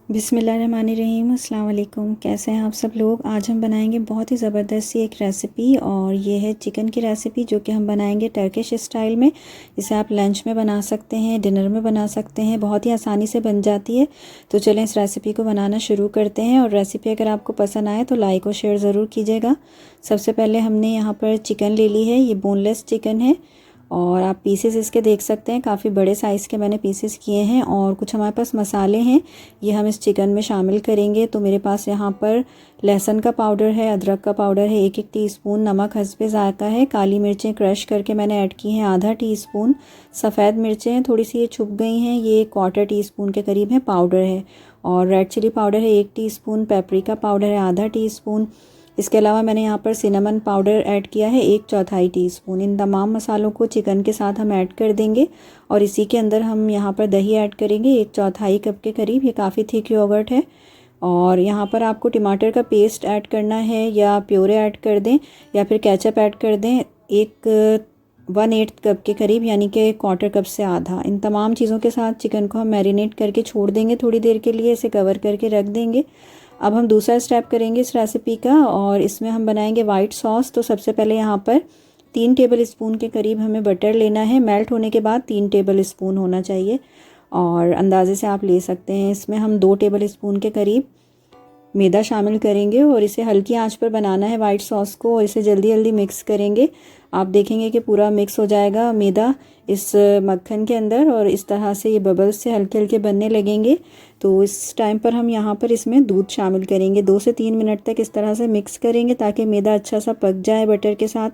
बिस्मिल्लाहिर्रहमानिर्रहीम, अस्सलाम वालेकुम। कैसे हैं आप सब लोग। आज हम बनाएंगे बहुत ही ज़बरदस्त सी एक रेसिपी, और ये है चिकन की रेसिपी जो कि हम बनाएंगे टर्किश स्टाइल में। इसे आप लंच में बना सकते हैं, डिनर में बना सकते हैं, बहुत ही आसानी से बन जाती है। तो चलें इस रेसिपी को बनाना शुरू करते हैं। और रेसिपी अगर आपको पसंद आए तो लाइक और शेयर ज़रूर कीजिएगा। सबसे पहले हमने यहाँ पर चिकन ले ली है, ये बोनलेस चिकन है, और आप पीसेस इसके देख सकते हैं, काफ़ी बड़े साइज़ के मैंने पीसेस किए हैं। और कुछ हमारे पास मसाले हैं, ये हम इस चिकन में शामिल करेंगे। तो मेरे पास यहाँ पर लहसुन का पाउडर है, अदरक का पाउडर है 1-1 टीस्पून, नमक हस्बे ज़ायक़ा है, काली मिर्चें क्रश करके मैंने ऐड की हैं आधा टीस्पून, सफ़ेद मिर्चें थोड़ी सी ये छुप गई हैं, ये 1/4 टीस्पून के करीब है पाउडर है। और रेड चिली पाउडर है 1 टीस्पून, पेपरिका पाउडर है आधा टीस्पून। इसके अलावा मैंने यहाँ पर सिनेमन पाउडर ऐड किया है 1/4 टीस्पून। इन तमाम मसालों को चिकन के साथ हम ऐड कर देंगे। और इसी के अंदर हम यहाँ पर दही ऐड करेंगे 1/4 कप के करीब, ये काफ़ी थिक योगर्ट है। और यहाँ पर आपको टमाटर का पेस्ट ऐड करना है, या प्योरे ऐड कर दें या फिर केचप ऐड कर दें, 1/8 कप के करीब, यानी कि 1/4 कप से आधा। इन तमाम चीज़ों के साथ चिकन को हम मैरिनेट करके छोड़ देंगे थोड़ी देर के लिए, इसे कवर करके रख देंगे। अब हम दूसरा स्टेप करेंगे इस रेसिपी का, और इसमें हम बनाएंगे वाइट सॉस। तो सबसे पहले यहाँ पर 3 टेबल स्पून के करीब हमें बटर लेना है। मेल्ट होने के बाद 3 टेबल स्पून होना चाहिए, और अंदाजे से आप ले सकते हैं। इसमें हम 2 टेबल स्पून के करीब मैदा शामिल करेंगे, और इसे हल्की आंच पर बनाना है वाइट सॉस को, और इसे जल्दी जल्दी मिक्स करेंगे। आप देखेंगे कि पूरा मिक्स हो जाएगा मैदा इस मक्खन के अंदर, और इस तरह से ये बबल्स से हल्के हल्के बनने लगेंगे। तो इस टाइम पर हम यहाँ पर इसमें दूध शामिल करेंगे। 2 से 3 मिनट तक इस तरह से मिक्स करेंगे ताकि मैदा अच्छा सा पक जाए बटर के साथ।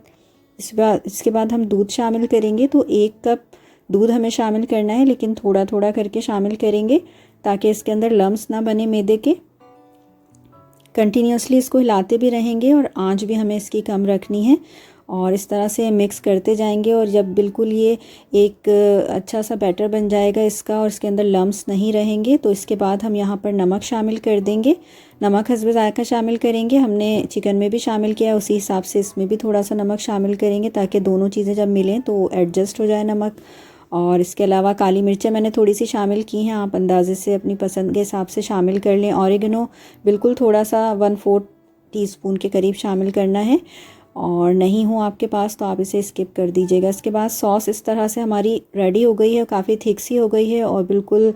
इसके बाद हम दूध शामिल करेंगे। तो 1 कप दूध हमें शामिल करना है, लेकिन थोड़ा थोड़ा करके शामिल करेंगे ताकि इसके अंदर लम्स ना बने मैदे के। कंटिन्यूसली इसको हिलाते भी रहेंगे, और आंच भी हमें इसकी कम रखनी है, और इस तरह से मिक्स करते जाएंगे। और जब बिल्कुल ये एक अच्छा सा बैटर बन जाएगा इसका, और इसके अंदर लम्स नहीं रहेंगे, तो इसके बाद हम यहाँ पर नमक शामिल कर देंगे। नमक हस्बे ज़ायक़ा शामिल करेंगे, हमने चिकन में भी शामिल किया है, उसी हिसाब से इसमें भी थोड़ा सा नमक शामिल करेंगे ताकि दोनों चीज़ें जब मिलें तो एडजस्ट हो जाए नमक। और इसके अलावा काली मिर्चें मैंने थोड़ी सी शामिल की हैं, आप अंदाजे से अपनी पसंद के हिसाब से शामिल कर लें। ऑरिगेनो बिल्कुल थोड़ा सा 1/4 टीस्पून के करीब शामिल करना है, और नहीं हो आपके पास तो आप इसे स्किप कर दीजिएगा। इसके बाद सॉस इस तरह से हमारी रेडी हो गई है, काफ़ी थिक सी हो गई है और बिल्कुल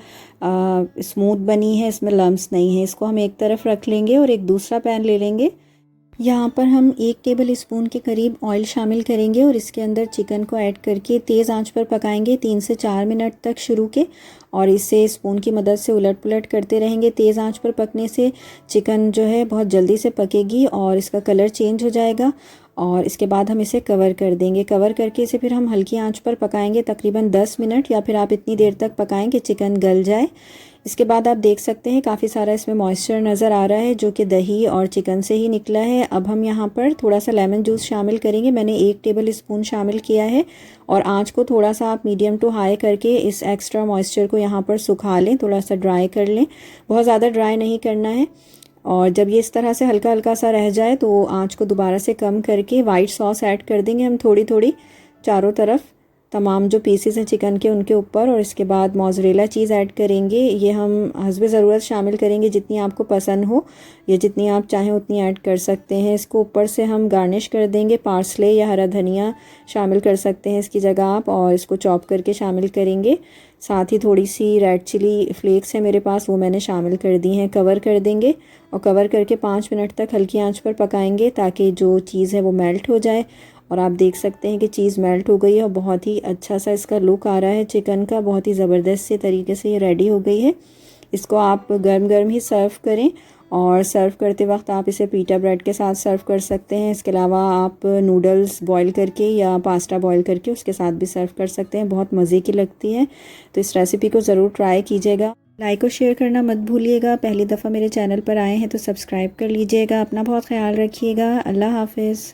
स्मूथ बनी है, इसमें लम्स नहीं है। इसको हम एक तरफ रख लेंगे और एक दूसरा पैन ले लेंगे। यहाँ पर हम 1 टेबल स्पून के करीब ऑयल शामिल करेंगे, और इसके अंदर चिकन को ऐड करके तेज़ आंच पर पकाएंगे 3 से 4 मिनट तक शुरू के, और इसे स्पून की मदद से उलट पुलट करते रहेंगे। तेज़ आंच पर पकने से चिकन जो है बहुत जल्दी से पकेगी और इसका कलर चेंज हो जाएगा। और इसके बाद हम इसे कवर कर देंगे। कवर करके इसे फिर हम हल्की आंच पर पकाएंगे तकरीबन 10 मिनट, या फिर आप इतनी देर तक पकाएं कि चिकन गल जाए। इसके बाद आप देख सकते हैं काफ़ी सारा इसमें मॉइस्चर नज़र आ रहा है, जो कि दही और चिकन से ही निकला है। अब हम यहाँ पर थोड़ा सा लेमन जूस शामिल करेंगे, मैंने 1 टेबल स्पून शामिल किया है। और आंच को थोड़ा सा आप मीडियम टू हाई करके इस एक्स्ट्रा मॉइस्चर को यहाँ पर सुखा लें, थोड़ा सा ड्राई कर लें, बहुत ज़्यादा ड्राई नहीं करना है। और जब ये इस तरह से हल्का हल्का सा रह जाए तो आंच को दोबारा से कम करके वाइट सॉस ऐड कर देंगे हम थोड़ी थोड़ी चारों तरफ, तमाम जो पीसेस हैं चिकन के उनके ऊपर। और इसके बाद मोज़रेला चीज़ ऐड करेंगे, ये हम हस्बे ज़रूरत शामिल करेंगे, जितनी आपको पसंद हो या जितनी आप चाहें उतनी ऐड कर सकते हैं। इसको ऊपर से हम गार्निश कर देंगे, पार्सले या हरा धनिया शामिल कर सकते हैं इसकी जगह आप, और इसको चॉप करके शामिल करेंगे। साथ ही थोड़ी सी रेड चिली फ्लेक्स है मेरे पास, वो मैंने शामिल कर दी हैं। कवर कर देंगे और कवर करके 5 मिनट तक हल्की आंच पर पकाएंगे ताकि जो चीज़ है वो मेल्ट हो जाए। और आप देख सकते हैं कि चीज़ मेल्ट हो गई है और बहुत ही अच्छा सा इसका लुक आ रहा है चिकन का, बहुत ही ज़बरदस्त से तरीके से ये रेडी हो गई है। इसको आप गर्म गर्म ही सर्व करें, और सर्व करते वक्त आप इसे पीटा ब्रेड के साथ सर्व कर सकते हैं। इसके अलावा आप नूडल्स बॉईल करके या पास्ता बॉईल करके उसके साथ भी सर्व कर सकते हैं, बहुत मज़े की लगती है। तो इस रेसिपी को ज़रूर ट्राई कीजिएगा। लाइक और शेयर करना मत भूलिएगा। पहली दफ़ा मेरे चैनल पर आए हैं तो सब्सक्राइब कर लीजिएगा। अपना बहुत ख्याल रखिएगा। अल्लाह हाफिज़।